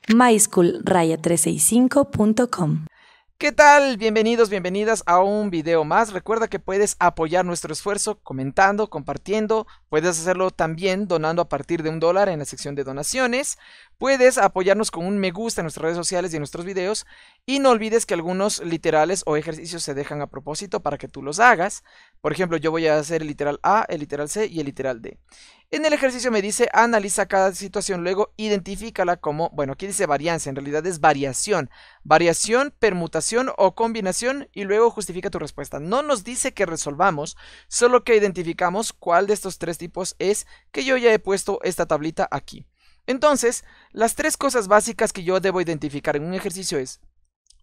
myschool-365.com. ¿Qué tal? Bienvenidos, bienvenidas a un video más. Recuerda que puedes apoyar nuestro esfuerzo comentando, compartiendo. Puedes hacerlo también donando a partir de $1 en la sección de donaciones. Puedes apoyarnos con un me gusta en nuestras redes sociales y en nuestros videos. Y no olvides que algunos literales o ejercicios se dejan a propósito para que tú los hagas. Por ejemplo, yo voy a hacer el literal A, el literal C y el literal D. En el ejercicio me dice, analiza cada situación, luego identifícala como, bueno, aquí dice varianza, en realidad es variación. Variación, permutación o combinación y luego justifica tu respuesta. No nos dice que resolvamos, solo que identificamos cuál de estos tres tipos es, que yo ya he puesto esta tablita aquí. Entonces, las tres cosas básicas que yo debo identificar en un ejercicio es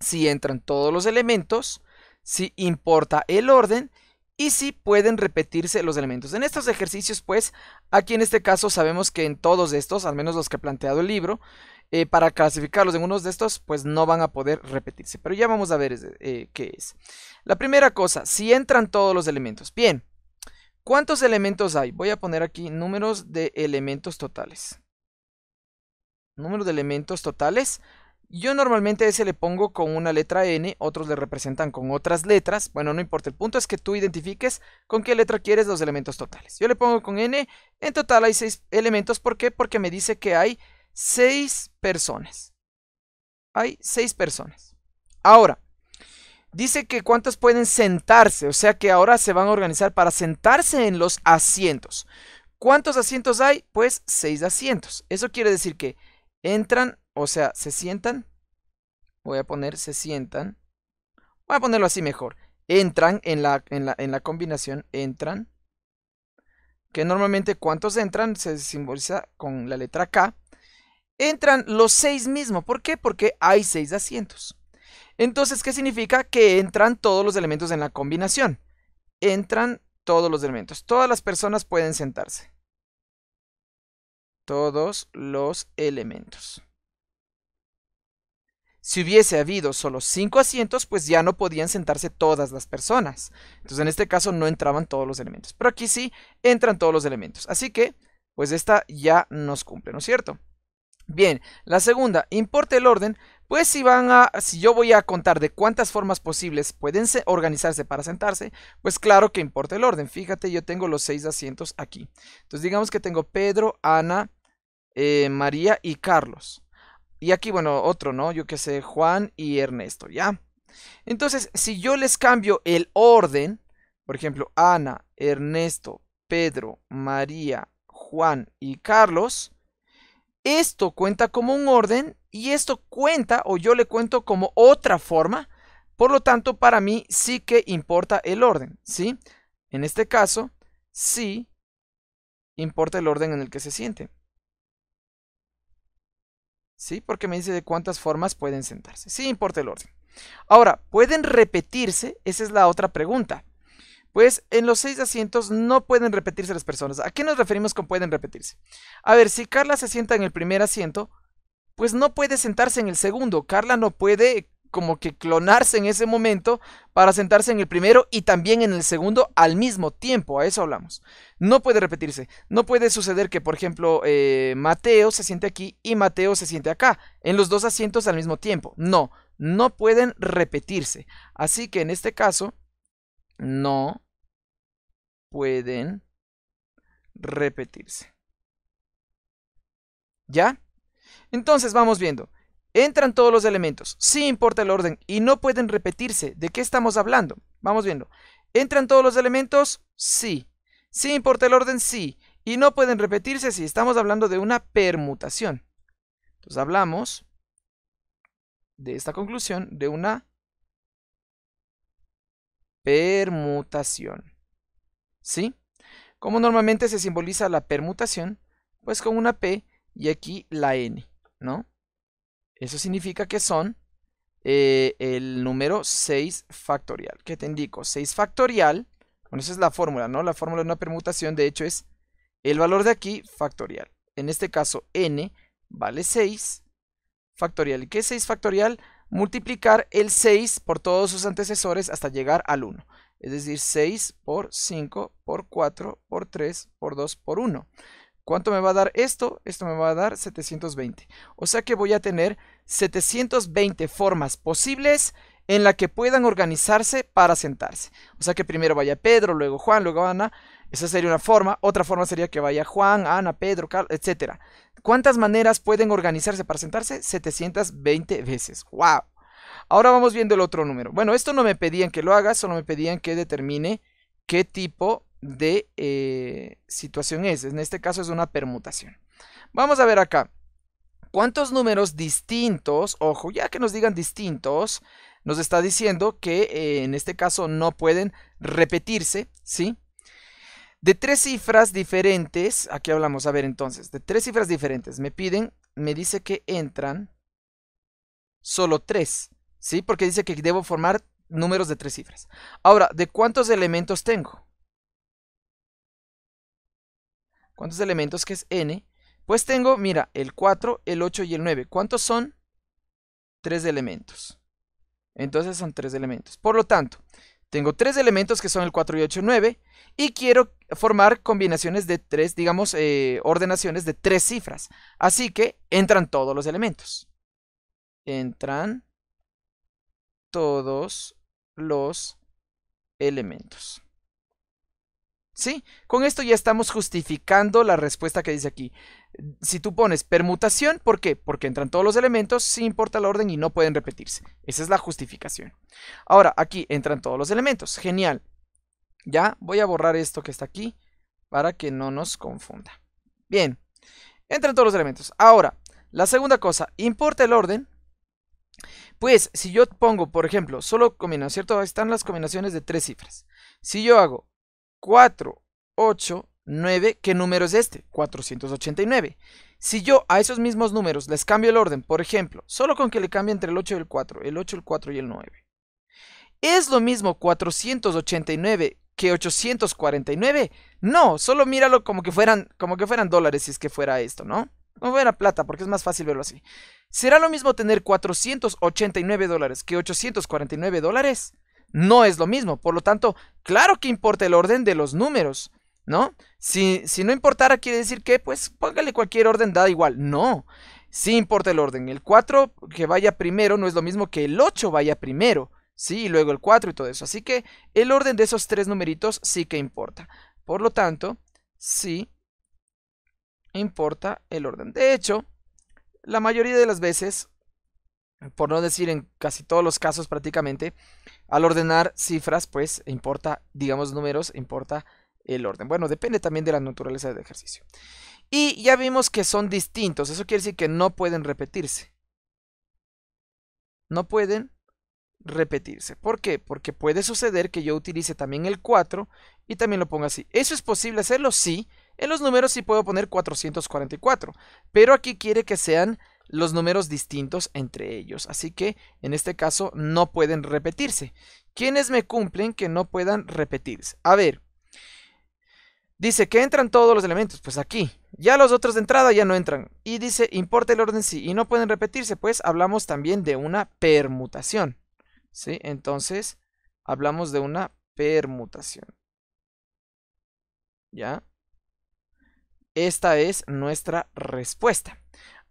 si entran todos los elementos, si importa el orden y si pueden repetirse los elementos. En estos ejercicios, pues, aquí en este caso sabemos que en todos estos, al menos los que ha planteado el libro, para clasificarlos en unos de estos, pues no van a poder repetirse. Pero ya vamos a ver qué es. La primera cosa, si entran todos los elementos. Bien, ¿cuántos elementos hay? Voy a poner aquí números de elementos totales. Número de elementos totales. Yo normalmente a ese le pongo con una letra N, otros le representan con otras letras. Bueno, no importa, el punto es que tú identifiques con qué letra quieres los elementos totales. Yo le pongo con N, en total hay 6 elementos. ¿Por qué? Porque me dice que hay 6 personas. Hay 6 personas. Ahora, dice que cuántos pueden sentarse, o sea que ahora se van a organizar para sentarse en los asientos. ¿Cuántos asientos hay? Pues 6 asientos. Eso quiere decir que entran, o sea, se sientan. Voy a poner se sientan. Voy a ponerlo así mejor. Entran en la combinación, entran. Que normalmente cuántos entran se simboliza con la letra K. Entran los 6 mismos. ¿Por qué? Porque hay 6 asientos. Entonces, ¿qué significa? Que entran todos los elementos en la combinación. Entran todos los elementos. Todas las personas pueden sentarse. Todos los elementos. Si hubiese habido solo 5 asientos, pues ya no podían sentarse todas las personas. Entonces en este caso no entraban todos los elementos. Pero aquí sí entran todos los elementos. Así que, pues esta ya nos cumple, ¿no es cierto? Bien, la segunda, importa el orden. Pues si yo voy a contar de cuántas formas posibles pueden organizarse para sentarse, pues claro que importa el orden. Fíjate, yo tengo los 6 asientos aquí. Entonces digamos que tengo Pedro, Ana, María y Carlos. Y aquí, bueno, otro, ¿no? Yo qué sé, Juan y Ernesto, ¿ya? Entonces, si yo les cambio el orden, por ejemplo, Ana, Ernesto, Pedro, María, Juan y Carlos, esto cuenta como un orden y esto cuenta, o yo le cuento como otra forma. Por lo tanto, para mí sí que importa el orden, ¿sí? En este caso, sí importa el orden en el que se sienten. ¿Sí? Porque me dice de cuántas formas pueden sentarse. Sí importa el orden. Ahora, ¿pueden repetirse? Esa es la otra pregunta. Pues en los 6 asientos no pueden repetirse las personas. ¿A qué nos referimos con pueden repetirse? A ver, si Carla se sienta en el primer asiento, pues no puede sentarse en el segundo. Carla no puede como que clonarse en ese momento para sentarse en el primero y también en el segundo al mismo tiempo. A eso hablamos. No puede repetirse. No puede suceder que, por ejemplo, Mateo se siente aquí y Mateo se siente acá, en los dos asientos al mismo tiempo. No, no pueden repetirse. Así que en este caso, no pueden repetirse. ¿Ya? Entonces vamos viendo. Entran todos los elementos, sí importa el orden y no pueden repetirse. ¿De qué estamos hablando? Vamos viendo. ¿Entran todos los elementos? Sí. ¿Sí importa el orden? Sí. Y no pueden repetirse si estamos hablando de una permutación. Entonces hablamos de esta conclusión de una permutación. ¿Sí? Como normalmente se simboliza la permutación, pues con una P y aquí la N, ¿no? Eso significa que son el número 6 factorial. ¿Qué te indico? 6 factorial. Bueno, esa es la fórmula, ¿no? La fórmula de una permutación, de hecho, es el valor de aquí factorial. En este caso, n vale 6 factorial. ¿Y qué es 6 factorial? Multiplicar el 6 por todos sus antecesores hasta llegar al 1. Es decir, 6 por 5 por 4 por 3 por 2 por 1. ¿Cuánto me va a dar esto? Esto me va a dar 720. O sea que voy a tener 720 formas posibles en la que puedan organizarse para sentarse. O sea que primero vaya Pedro, luego Juan, luego Ana. Esa sería una forma. Otra forma sería que vaya Juan, Ana, Pedro, Carlos, etc. ¿Cuántas maneras pueden organizarse para sentarse? 720 veces. ¡Wow! Ahora vamos viendo el otro número. Bueno, esto no me pedían que lo haga, solo me pedían que determine qué tipo de situación es. En este caso es una permutación. Vamos a ver acá. ¿Cuántos números distintos? Ojo, ya que nos digan distintos, nos está diciendo que en este caso no pueden repetirse, ¿sí? De 3 cifras diferentes, aquí hablamos, a ver entonces, de 3 cifras diferentes, me dice que entran solo 3, ¿sí? Porque dice que debo formar números de 3 cifras. Ahora, ¿de cuántos elementos tengo? ¿Cuántos elementos que es n? Pues tengo, mira, el 4, el 8 y el 9. ¿Cuántos son? 3 elementos. Entonces son 3 elementos. Por lo tanto, tengo 3 elementos que son el 4 y 8 y 9. Y quiero formar combinaciones de 3, digamos, ordenaciones de 3 cifras. Así que entran todos los elementos. Entran todos los elementos. ¿Sí? Con esto ya estamos justificando la respuesta que dice aquí. Si tú pones permutación, ¿por qué? Porque entran todos los elementos, sí importa el orden y no pueden repetirse. Esa es la justificación. Ahora, aquí entran todos los elementos. Genial. Ya voy a borrar esto que está aquí para que no nos confunda. Bien. Entran todos los elementos. Ahora, la segunda cosa, ¿importa el orden? Pues, si yo pongo, por ejemplo, solo combinaciones, ¿cierto? Ahí están las combinaciones de 3 cifras. Si yo hago 4, 8, 9, ¿qué número es este? 489. Si yo a esos mismos números les cambio el orden, por ejemplo, solo con que le cambie entre el 8 y el 4, el 8, el 4 y el 9. ¿Es lo mismo 489 que 849? No, solo míralo como que fueran dólares si es que fuera esto, ¿no? No fuera plata, porque es más fácil verlo así. ¿Será lo mismo tener 489 dólares que 849 dólares? No es lo mismo, por lo tanto, claro que importa el orden de los números, ¿no? Si no importara, quiere decir que, pues, póngale cualquier orden, da igual. No, sí importa el orden. El 4 que vaya primero no es lo mismo que el 8 vaya primero, ¿sí? Y luego el 4 y todo eso. Así que el orden de esos 3 numeritos sí que importa. Por lo tanto, sí importa el orden. De hecho, la mayoría de las veces, por no decir en casi todos los casos prácticamente, al ordenar cifras, pues importa, digamos números, importa el orden. Bueno, depende también de la naturaleza del ejercicio. Y ya vimos que son distintos, eso quiere decir que no pueden repetirse. No pueden repetirse. ¿Por qué? Porque puede suceder que yo utilice también el 4 y también lo ponga así. ¿Eso es posible hacerlo? Sí. En los números sí puedo poner 444, pero aquí quiere que sean los números distintos entre ellos. Así que en este caso no pueden repetirse. ¿Quiénes me cumplen que no puedan repetirse? A ver, dice que entran todos los elementos. Pues aquí, ya los otros de entrada ya no entran. Y dice, importa el orden sí y no pueden repetirse. Pues hablamos también de una permutación, ¿sí? Entonces, hablamos de una permutación. ¿Ya? Esta es nuestra respuesta.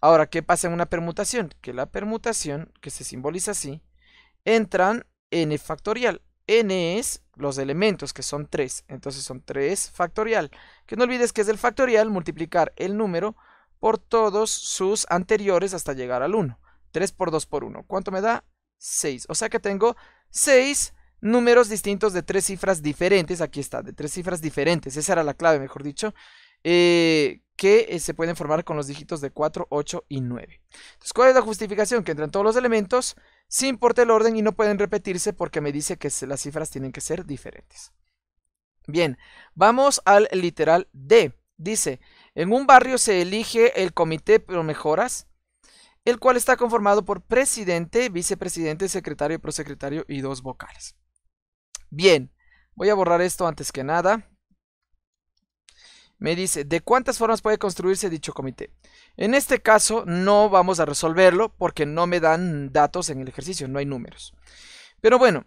Ahora, ¿qué pasa en una permutación? Que la permutación, que se simboliza así, entran n factorial. N es los elementos, que son 3. Entonces son 3 factorial. Que no olvides que es el factorial multiplicar el número por todos sus anteriores hasta llegar al 1. 3 por 2 por 1. ¿Cuánto me da? 6. O sea que tengo 6 números distintos de 3 cifras diferentes. Aquí está, de 3 cifras diferentes. Esa era la clave, mejor dicho. Que se pueden formar con los dígitos de 4, 8 y 9. Entonces, ¿cuál es la justificación? Que entran todos los elementos, sí importa el orden y no pueden repetirse porque me dice que las cifras tienen que ser diferentes. Bien, vamos al literal D. Dice, en un barrio se elige el comité pro mejoras, el cual está conformado por presidente, vicepresidente, secretario, prosecretario y 2 vocales. Bien, voy a borrar esto antes que nada. Me dice, ¿de cuántas formas puede construirse dicho comité? En este caso no vamos a resolverlo porque no me dan datos en el ejercicio, no hay números. Pero bueno,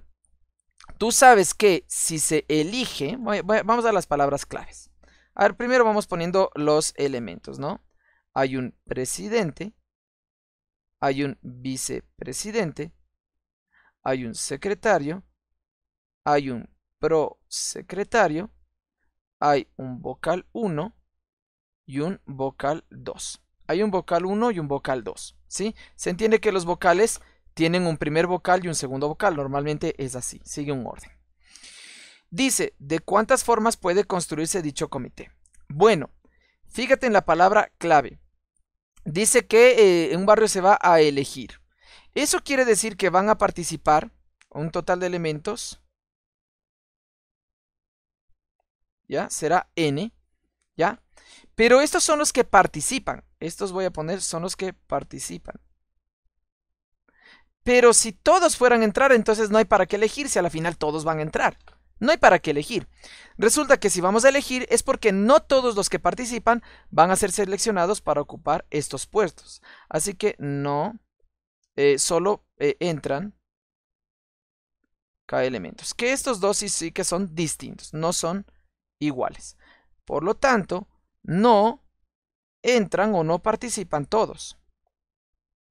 tú sabes que si se elige, vamos a las palabras claves. A ver, primero vamos poniendo los elementos, ¿no? Hay un presidente, hay un vicepresidente, hay un secretario, hay un prosecretario, hay un vocal 1 y un vocal 2. Hay un vocal 1 y un vocal 2, ¿sí? Se entiende que los vocales tienen un primer vocal y un segundo vocal. Normalmente es así, sigue un orden. Dice, ¿de cuántas formas puede construirse dicho comité? Bueno, fíjate en la palabra clave. Dice que en un barrio se va a elegir. Eso quiere decir que van a participar un total de elementos. ¿Ya? Será N. ¿Ya? Pero estos son los que participan. Estos voy a poner son los que participan. Pero si todos fueran a entrar, entonces no hay para qué elegir si a la final todos van a entrar. No hay para qué elegir. Resulta que si vamos a elegir es porque no todos los que participan van a ser seleccionados para ocupar estos puestos. Así que no, solo entran K elementos. Que estos dos sí que son distintos, no son iguales. Por lo tanto, no entran o no participan todos.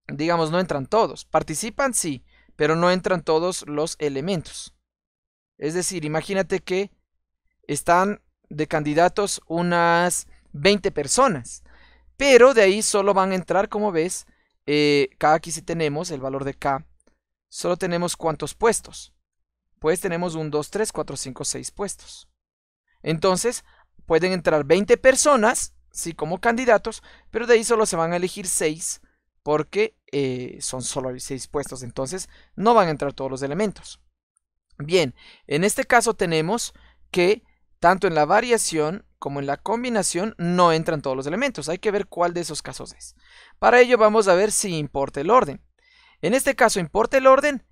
Digamos, no entran todos. Participan sí, pero no entran todos los elementos. Es decir, imagínate que están de candidatos unas 20 personas. Pero de ahí solo van a entrar, como ves, K aquí sí tenemos el valor de K. Solo tenemos ¿cuántos puestos? Pues tenemos 1, 2, 3, 4, 5, 6 puestos. Entonces, pueden entrar 20 personas, sí, como candidatos, pero de ahí solo se van a elegir 6 porque son solo 6 puestos. Entonces, no van a entrar todos los elementos. Bien, en este caso tenemos que tanto en la variación como en la combinación no entran todos los elementos. Hay que ver cuál de esos casos es. Para ello vamos a ver si importa el orden. En este caso, ¿importa el orden?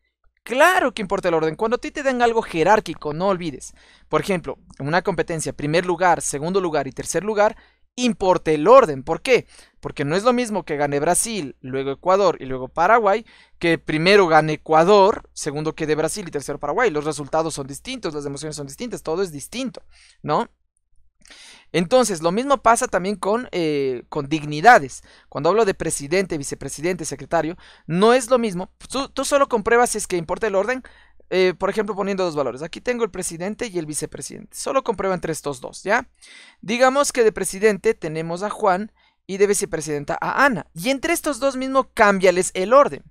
Claro que importa el orden. Cuando a ti te den algo jerárquico, no olvides. Por ejemplo, en una competencia, primer lugar, segundo lugar y tercer lugar, importa el orden. ¿Por qué? Porque no es lo mismo que gane Brasil, luego Ecuador y luego Paraguay, que primero gane Ecuador, segundo quede Brasil y tercero Paraguay. Los resultados son distintos, las emociones son distintas, todo es distinto, ¿no? Entonces, lo mismo pasa también con dignidades. Cuando hablo de presidente, vicepresidente, secretario, no es lo mismo. Tú solo compruebas si es que importa el orden, por ejemplo, poniendo dos valores. Aquí tengo el presidente y el vicepresidente. Solo comprueba entre estos dos, ¿ya? Digamos que de presidente tenemos a Juan y de vicepresidenta a Ana. Y entre estos dos mismo, cámbiales el orden.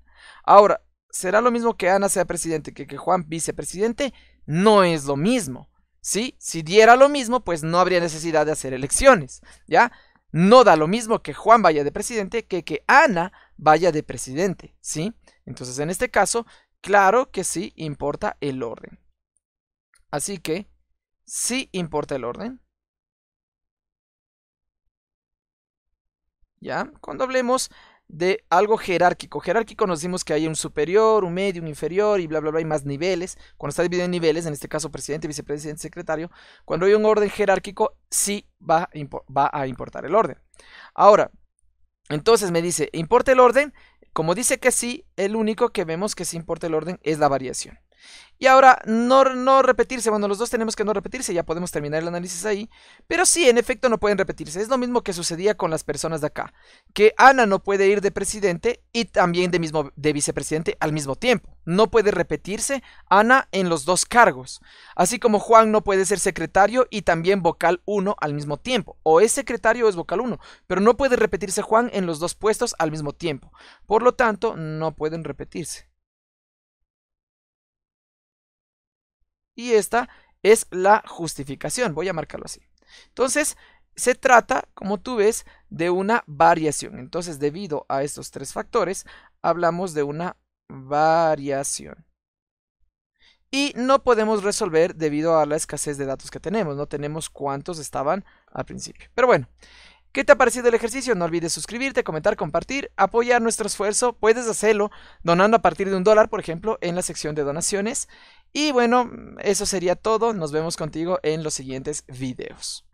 Ahora, ¿será lo mismo que Ana sea presidente que Juan vicepresidente? No es lo mismo. ¿Sí? Si diera lo mismo, pues no habría necesidad de hacer elecciones, ¿ya? No da lo mismo que Juan vaya de presidente que Ana vaya de presidente, ¿sí? Entonces, en este caso, claro que sí importa el orden. Así que, sí importa el orden. ¿Ya? Cuando hablemos de algo jerárquico. Jerárquico nos decimos que hay un superior, un medio, un inferior y bla, bla, bla, y más niveles. Cuando está dividido en niveles, en este caso presidente, vicepresidente, secretario, cuando hay un orden jerárquico, sí va a importar el orden. Ahora, entonces me dice, ¿importa el orden? Como dice que sí, el único que vemos que sí importa el orden es la variación. Y ahora, no repetirse, bueno, los dos tenemos que no repetirse, ya podemos terminar el análisis ahí. Pero sí, en efecto no pueden repetirse. Es lo mismo que sucedía con las personas de acá. Que Ana no puede ir de presidente y también de vicepresidente al mismo tiempo. No puede repetirse Ana en los dos cargos. Así como Juan no puede ser secretario y también vocal 1 al mismo tiempo. O es secretario o es vocal 1. Pero no puede repetirse Juan en los dos puestos al mismo tiempo. Por lo tanto, no pueden repetirse. Y esta es la justificación. Voy a marcarlo así. Entonces, se trata, como tú ves, de una variación. Entonces, debido a estos tres factores, hablamos de una variación. Y no podemos resolver debido a la escasez de datos que tenemos. No tenemos cuántos estaban al principio. Pero bueno, ¿qué te ha parecido el ejercicio? No olvides suscribirte, comentar, compartir, apoyar nuestro esfuerzo. Puedes hacerlo donando a partir de $1, por ejemplo, en la sección de donaciones. Y bueno, eso sería todo. Nos vemos contigo en los siguientes videos.